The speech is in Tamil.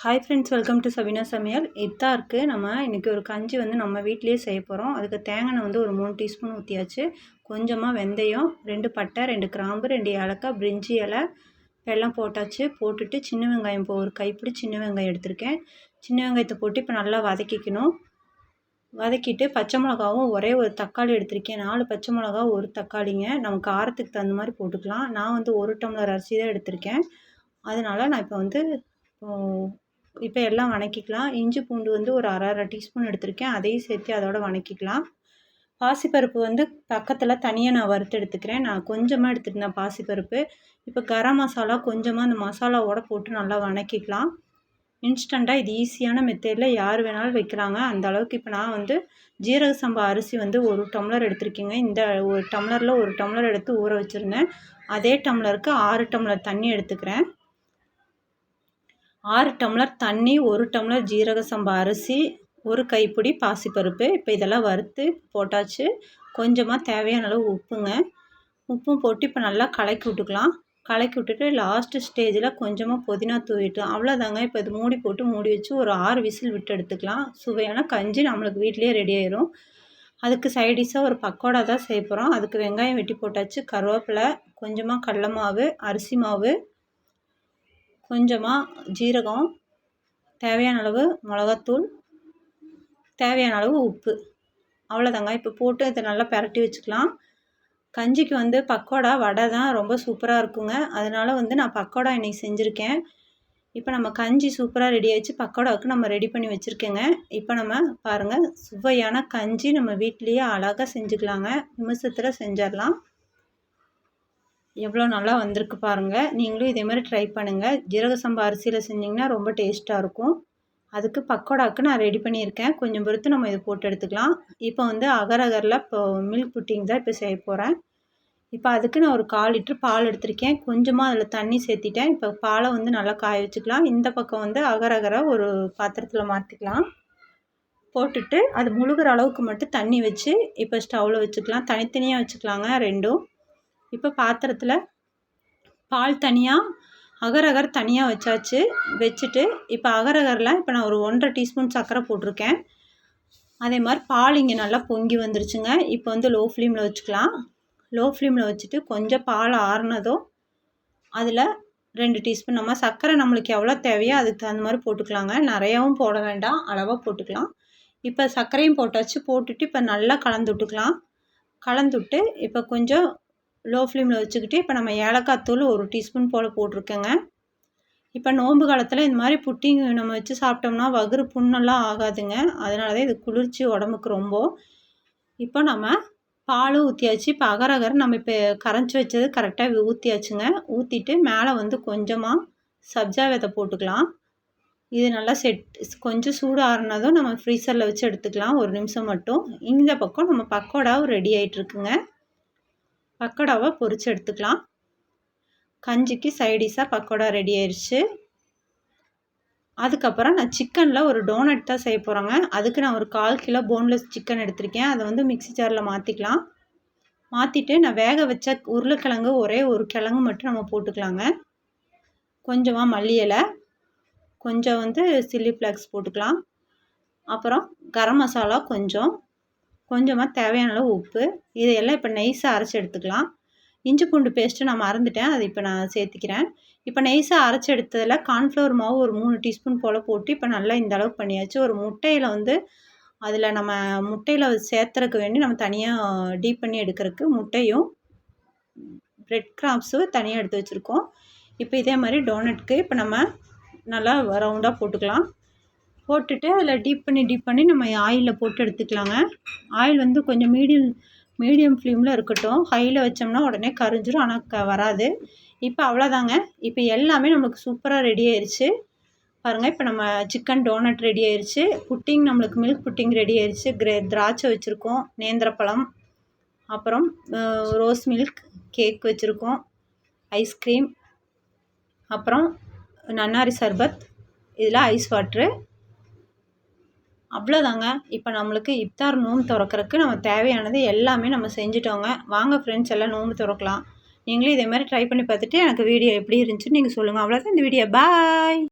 Hi friends, welcome to Sabina சமையல். இதான் இருக்குது. நம்ம இன்றைக்கி ஒரு கஞ்சி நம்ம வீட்டிலேயே செய்ய போகிறோம். அதுக்கு தேங்காய் ஒரு 3 டீஸ்பூன் ஊற்றியாச்சு. கொஞ்சமாக வெந்தயம், 2 பட்டை, 2 கிராம்பு, 2 ஏலக்காய், பிரிஞ்சி இலை எல்லாம் போட்டாச்சு. போட்டுட்டு சின்ன வெங்காயம் ஒரு கைப்பிடி சின்ன வெங்காயம் எடுத்திருக்கேன். சின்ன வெங்காயத்தை போட்டு இப்போ நல்லா வதக்கிக்கணும். வதக்கிட்டு பச்சை மிளகாவும் ஒரே ஒரு தக்காளி எடுத்திருக்கேன். 4 பச்சை மிளகா, ஒரு தக்காளிங்க. நம்ம காரத்துக்கு தகுந்த மாதிரி போட்டுக்கலாம். நான் 1 டம்ளர் அரிசி தான் எடுத்திருக்கேன். அதனால் நான் இப்போ எல்லாம் வதக்கிக்கலாம். இஞ்சி பூண்டு ஒரு அரை டீஸ்பூன் எடுத்திருக்கேன். அதையும் சேர்த்து அதோட வதக்கிக்கலாம். பாசிப்பருப்பு பக்கத்தில் தனியாக நான் வறுத்து எடுத்துக்கிறேன். நான் கொஞ்சமாக எடுத்துருந்தேன் பாசிப்பருப்பு. இப்போ கரம் மசாலா கொஞ்சமாக அந்த மசாலாவோட போட்டு நல்லா வதக்கிக்கலாம். இன்ஸ்டண்ட்டாக இது ஈஸியான மெத்தடில் யார் வேணாலும் வைக்கிறாங்க. அந்த அளவுக்கு இப்போ நான் ஜீரக சம்பா அரிசி 1 டம்ளர் எடுத்திருக்கேங்க. இந்த ஒரு டம்ளரில் 1 டம்ளர் எடுத்து ஊற வச்சுருந்தேன். அதே டம்ளருக்கு 6 டம்ளர் தண்ணி எடுத்துக்கிறேன். 6 டம்ளர் தண்ணி, 1 டம்ளர் ஜீரக சம்பா அரிசி, ஒரு கைப்பிடி பாசிப்பருப்பு. இப்போ இதெல்லாம் வறுத்து போட்டாச்சு. கொஞ்சமாக தேவையான அளவு உப்புங்க. உப்பும் போட்டு இப்போ நல்லா கலக்கி விட்டுக்கலாம். கலக்கி விட்டுட்டு லாஸ்ட்டு ஸ்டேஜில் கொஞ்சமாக புதினா தூவிட்டோம். அவ்வளோதாங்க. இப்போ இது மூடி வச்சு ஒரு 6 விசில் விட்டு எடுத்துக்கலாம். சுவையான கஞ்சி நம்மளுக்கு வீட்டிலே ரெடி ஆயிரும். அதுக்கு சைடிஷாக ஒரு பக்கோடா தான் செய்ய போகிறோம். அதுக்கு வெங்காயம் வெட்டி போட்டாச்சு. கருவேப்பிலை, கொஞ்சமாக கடல மாவு, அரிசி மாவு, கொஞ்சமாக ஜீரகம், தேவையான அளவு மிளகாத்தூள், தேவையான அளவு உப்பு. அவ்வளோதாங்க. இப்போ போட்டு இதை நல்லா பிரட்டி வச்சுக்கலாம். கஞ்சிக்கு பக்கோடா, வடை தான் ரொம்ப சூப்பராக இருக்குங்க. அதனால் நான் பக்கோடா இன்றைக்கி செஞ்சுருக்கேன். இப்போ நம்ம கஞ்சி சூப்பராக ரெடி ஆகிடுச்சு. பக்கோடாவுக்கு நம்ம ரெடி பண்ணி வச்சுருக்கேங்க. இப்போ நம்ம பாருங்கள், சுவையான கஞ்சி நம்ம வீட்லேயே அழகாக செஞ்சுக்கலாங்க. நிமிஷத்தில் செஞ்சிடலாம். எவ்வளோ நல்லா வந்திருக்கு பாருங்கள். நீங்களும் இதே மாதிரி ட்ரை பண்ணுங்கள். ஜீரக சம்பா அரிசியில் செஞ்சிங்கன்னா ரொம்ப டேஸ்ட்டாக இருக்கும். அதுக்கு பக்கோடாவுக்கு நான் ரெடி பண்ணியிருக்கேன். கொஞ்சம் பொறுத்து நம்ம இதை போட்டு எடுத்துக்கலாம். இப்போ அகரகரில் மில்க் புட்டிங் தான் இப்போ செய்ய போகிறேன். இப்போ அதுக்கு நான் ஒரு 1/4 லிட்டர் பால் எடுத்திருக்கேன். கொஞ்சமாக அதில் தண்ணி சேர்த்திட்டேன். இப்போ பாலை நல்லா காய வச்சுக்கலாம். இந்த பக்கம் அகரகரை ஒரு பாத்திரத்தில் மாற்றிக்கலாம். போட்டுட்டு அது முழுகிற அளவுக்கு மட்டும் தண்ணி வச்சு இப்போ ஸ்டவ்வில் வச்சுக்கலாம். தனித்தனியாக வச்சுக்கலாங்க ரெண்டும். இப்போ பாத்திரத்தில் பால் தனியாக, அகரகர் தனியாக வச்சுட்டு இப்போ அகரகரில் இப்போ நான் ஒரு 1.5 டீஸ்பூன் சர்க்கரை போட்டிருக்கேன். அதே மாதிரி பால் இங்கே நல்லா பொங்கி வந்துருச்சுங்க. இப்போ லோ ஃப்ளேமில் வச்சுக்கலாம். லோ ஃப்ளேமில் வச்சுட்டு கொஞ்சம் பால் ஆறுனதும் அதில் 2 டீஸ்பூன் நம்ம சர்க்கரை நம்மளுக்கு எவ்வளோ தேவையோ அதுக்கு தகுந்த மாதிரி போட்டுக்கலாங்க. நிறையாவும் போட வேண்டாம், அளவாக போட்டுக்கலாம். இப்போ சர்க்கரையும் போட்டாச்சு. போட்டுட்டு இப்போ நல்லா கலந்து விட்டுக்கலாம். கலந்துவிட்டு இப்போ கொஞ்சம் லோ ஃப்ளேமில் வச்சுக்கிட்டு இப்போ நம்ம ஏலக்காய் தூள் 1 டீஸ்பூன் போல் போட்டிருக்கேங்க. இப்போ நோன்பு காலத்தில் இந்த மாதிரி புட்டிங் நம்ம வச்சு சாப்பிட்டோம்னா வகுறு புண்ணெல்லாம் ஆகாதுங்க. அதனால தான் இது குளிர்ச்சி உடம்புக்கு ரொம்ப. இப்போ நம்ம பாலும் ஊற்றியாச்சு. இப்போ அகரகர் நம்ம இப்போ கரைச்சி வச்சது கரெக்டாக ஊற்றியாச்சுங்க. ஊற்றிட்டு மேலே கொஞ்சமாக சப்ஜா விதை போட்டுக்கலாம். இது நல்லா கொஞ்சம் சூடு ஆறுனதும் நம்ம ஃப்ரீசரில் வச்சு எடுத்துக்கலாம். 1 நிமிஷம் மட்டும். இந்த பக்கம் நம்ம பக்கோடாவும் ரெடி ஆகிட்டுருக்குங்க. பக்கோடாவை பொரித்து எடுத்துக்கலாம். கஞ்சிக்கு சைடிஷாக பக்கோடா ரெடி ஆயிடுச்சு. அதுக்கப்புறம் நான் சிக்கனில் ஒரு டோனட் தான் செய்ய போகிறேங்க. அதுக்கு நான் ஒரு 1/4 கிலோ போன்லெஸ் சிக்கன் எடுத்திருக்கேன். அதை மிக்ஸி ஜாரில் மாற்றிக்கலாம். மாற்றிட்டு நான் வேக வச்ச உருளைக்கிழங்கு ஒரே ஒரு கிழங்கு மட்டும் நம்ம போட்டுக்கலாங்க. கொஞ்சமாக மல்லி இலை, கொஞ்சம் சில்லி ஃப்ளேக்ஸ் போட்டுக்கலாம். அப்புறம் கரம் மசாலா கொஞ்சமாக தேவையான அளவு உப்பு. இதையெல்லாம் இப்போ நைஸாக அரைச்சி எடுத்துக்கலாம். இஞ்சி பூண்டு பேஸ்ட்டு நான் மறந்துட்டேன், அதை இப்போ நான் சேர்த்துக்கிறேன். இப்போ நைஸாக அரைச்சி எடுத்ததில் கார்ன்ஃப்ளவர் மாவு ஒரு 3 டீஸ்பூன் போல் போட்டு இப்போ நல்லா இந்த அளவுக்கு பண்ணியாச்சு. ஒரு முட்டையில் அதில் நம்ம முட்டையில் சேர்த்துறதுக்கு வேண்டி நம்ம தனியாக டீப் பண்ணி எடுக்கிறதுக்கு முட்டையும் பிரெட் கிராம்ஸு தனியாக எடுத்து வச்சுருக்கோம். இப்போ இதே மாதிரி டோனட்க்கு இப்போ நம்ம நல்லா ரவுண்டாக போட்டுக்கலாம். போட்டுட்டு அதில் டீப் பண்ணி நம்ம ஆயிலில் போட்டு எடுத்துக்கலாங்க. ஆயில் கொஞ்சம் மீடியம் ஃப்ளேமில் இருக்கட்டும். ஹையில் வச்சோம்னா உடனே கரிஞ்சிரும், ஆனால் வராது. இப்போ அவ்வளோதாங்க. இப்போ எல்லாமே நம்மளுக்கு சூப்பராக ரெடி ஆயிடுச்சு பாருங்கள். இப்போ நம்ம சிக்கன் டோனட் ரெடி ஆயிடுச்சு. புட்டிங் நம்மளுக்கு மில்க் புட்டிங் ரெடி ஆயிடுச்சு. திராட்சை வச்சுருக்கோம், நேந்திரப்பழம், அப்புறம் ரோஸ் மில்க் கேக் வச்சுருக்கோம், ஐஸ்கிரீம், அப்புறம் நன்னாரி சர்பத், இதில் ஐஸ் வாட்ரு. அவ்வளோதாங்க. இப்போ நம்மளுக்கு இஃப்தார் நோன்பு திறக்கறதுக்கு நம்ம தேவையானது எல்லாமே நம்ம செஞ்சுட்டோங்க. வாங்க ஃப்ரெண்ட்ஸ், எல்லாம் நோன்பு திறக்கலாம். நீங்களும் இதே மாதிரி ட்ரை பண்ணி பார்த்துட்டு எனக்கு வீடியோ எப்படி இருந்துச்சுன்னு நீங்கள் சொல்லுங்கள். அவ்வளோதான் இந்த வீடியோ. பாய்.